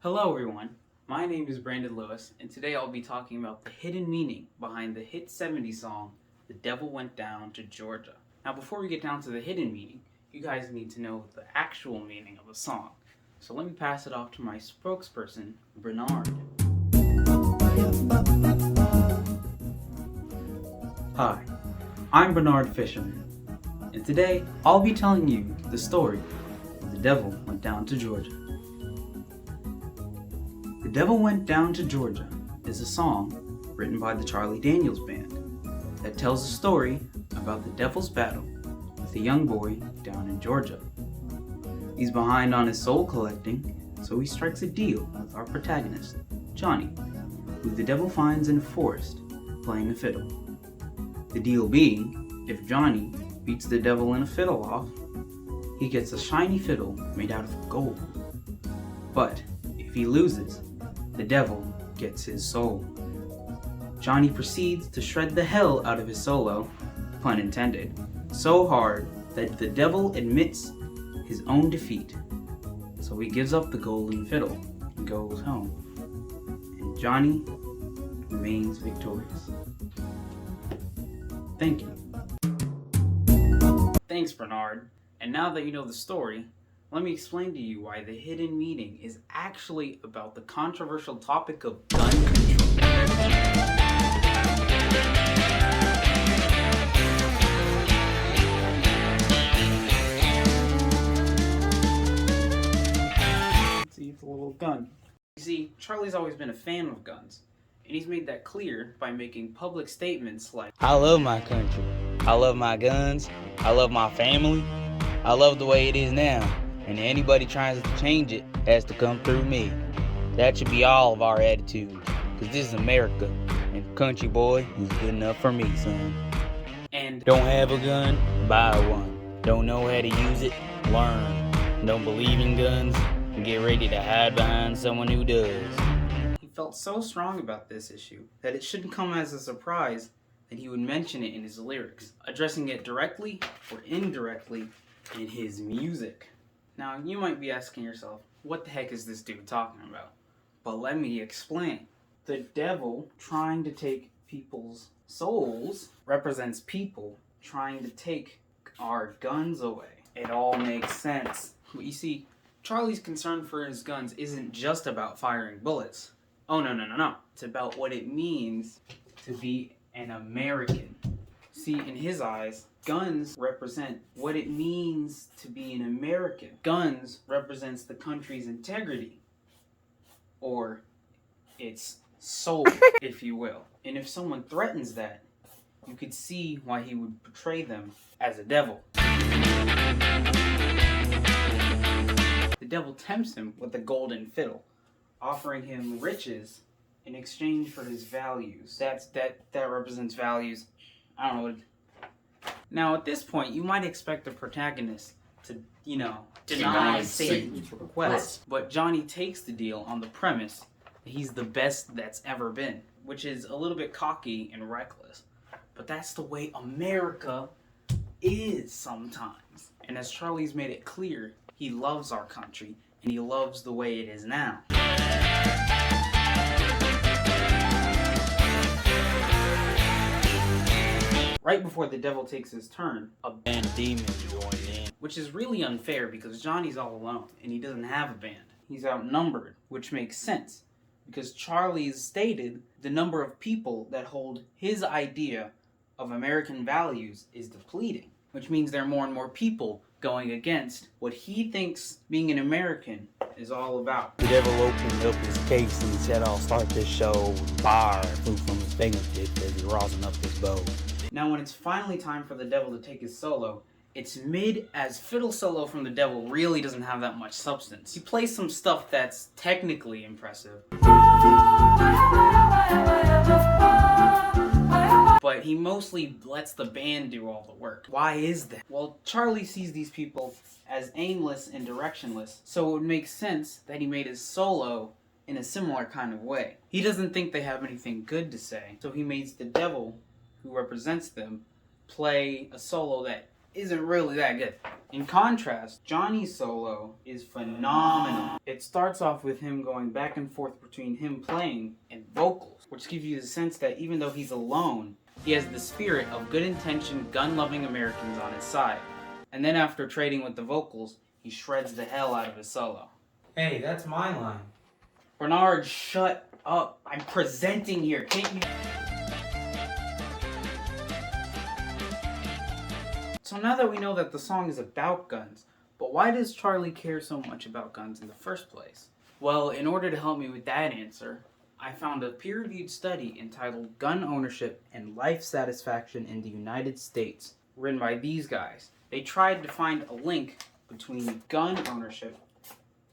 Hello everyone, my name is Brandon Lewis, and today I'll be talking about the hidden meaning behind the hit 70s song, The Devil Went Down to Georgia. Now before we get down to the hidden meaning, you guys need to know the actual meaning of the song. So let me pass it off to my spokesperson, Bernard. Hi, I'm Bernard Fisherman, and today I'll be telling you the story of The Devil Went Down to Georgia. The Devil Went Down to Georgia is a song written by the Charlie Daniels Band that tells a story about the devil's battle with a young boy down in Georgia. He's behind on his soul collecting, so he strikes a deal with our protagonist, Johnny, who the devil finds in a forest playing a fiddle. The deal being, if Johnny beats the devil in a fiddle off, he gets a shiny fiddle made out of gold. But if he loses, the devil gets his soul. Johnny proceeds to shred the hell out of his solo, pun intended, so hard that the devil admits his own defeat. So he gives up the golden fiddle and goes home. And Johnny remains victorious. Thank you. Thanks, Bernard. And now that you know the story, let me explain to you why the hidden meaning is actually about the controversial topic of gun control. See, it's a little gun. You see, Charlie's always been a fan of guns, and he's made that clear by making public statements like, I love my country. I love my guns. I love my family. I love the way it is now. And anybody tries to change it has to come through me. That should be all of our attitude. Because this is America. And country boy is good enough for me, son. and Don't have a gun? Buy one. Don't know how to use it? Learn. Don't believe in guns? Get ready to hide behind someone who does. he felt so strong about this issue that it shouldn't come as a surprise that he would mention it in his lyrics, addressing it directly or indirectly in his music. Now, you might be asking yourself, what the heck is this dude talking about? But let me explain. The devil trying to take people's souls represents people trying to take our guns away. It all makes sense. You see, Charlie's concern for his guns isn't just about firing bullets. Oh, no. It's about what it means to be an American. See, in his eyes, guns represent what it means to be an American. Guns represents the country's integrity, or its soul, if you will. And if someone threatens that, you could see why he would portray them as a devil. The devil tempts him with the golden fiddle, offering him riches in exchange for his values. That represents values. I don't know. Now, at this point, you might expect the protagonist to, deny Satan's request. But Johnny takes the deal on the premise that he's the best that's ever been, which is a little bit cocky and reckless. But that's the way America is sometimes. And as Charlie's made it clear, he loves our country, and he loves the way it is now. Right before the devil takes his turn, a And demons join in. which is really unfair because Johnny's all alone and he doesn't have a band. He's outnumbered, which makes sense because Charlie's stated the number of people that hold his idea of American values is depleting, which means there are more and more people going against what he thinks being an American is all about. The devil opened up his case and he said, I'll start this show with fire flew from his fingertips as he rosin up his bow. Now when it's finally time for the devil to take his solo, it's mid as fiddle solo from the devil really doesn't have that much substance. He plays some stuff that's technically impressive, but he mostly lets the band do all the work. Why is that? Well, Charlie sees these people as aimless and directionless, so it would make sense that he made his solo in a similar kind of way. He doesn't think they have anything good to say, so he makes the devil, who represents them, play a solo that isn't really that good. In contrast, Johnny's solo is phenomenal. It starts off with him going back and forth between him playing and vocals, which gives you the sense that even though he's alone, he has the spirit of good-intentioned, gun-loving Americans on his side. And then after trading with the vocals, he shreds the hell out of his solo. Hey, that's my line. Bernard, shut up. I'm presenting here. Can't you... So now that we know that the song is about guns, but why does Charlie care so much about guns in the first place? Well, in order to help me with that answer, I found a peer-reviewed study entitled Gun Ownership and Life Satisfaction in the United States, written by these guys. They tried to find a link between gun ownership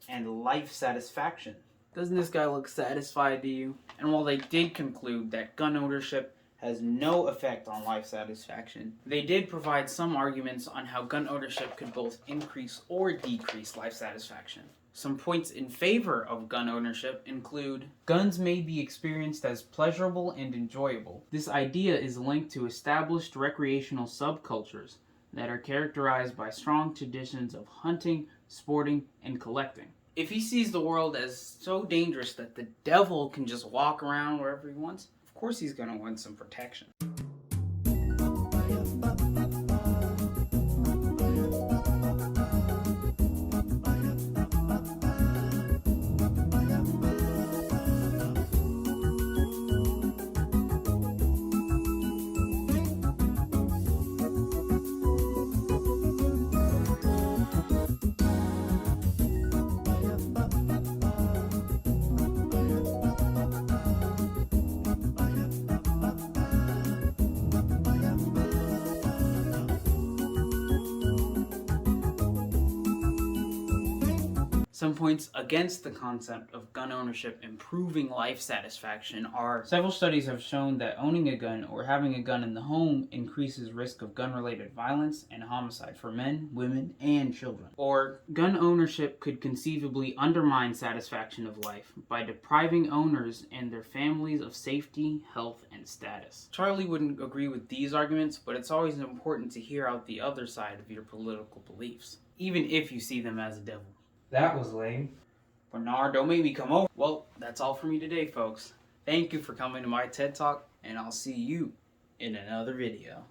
and life satisfaction. Doesn't this guy look satisfied to you? And while they did conclude that gun ownership has no effect on life satisfaction, they did provide some arguments on how gun ownership could both increase or decrease life satisfaction. Some points in favor of gun ownership include guns may be experienced as pleasurable and enjoyable. This idea is linked to established recreational subcultures that are characterized by strong traditions of hunting, sporting, and collecting. If he sees the world as so dangerous that the devil can just walk around wherever he wants, of course he's going to want some protection. Some points against the concept of gun ownership improving life satisfaction are several studies have shown that owning a gun or having a gun in the home increases risk of gun-related violence and homicide for men, women, and children. Or gun ownership could conceivably undermine satisfaction of life by depriving owners and their families of safety, health, and status. Charlie wouldn't agree with these arguments, but it's always important to hear out the other side of your political beliefs, even if you see them as a devil. That was lame. Bernard, don't make me come over. Well, that's all for me today, folks. Thank you for coming to my TED Talk, and I'll see you in another video.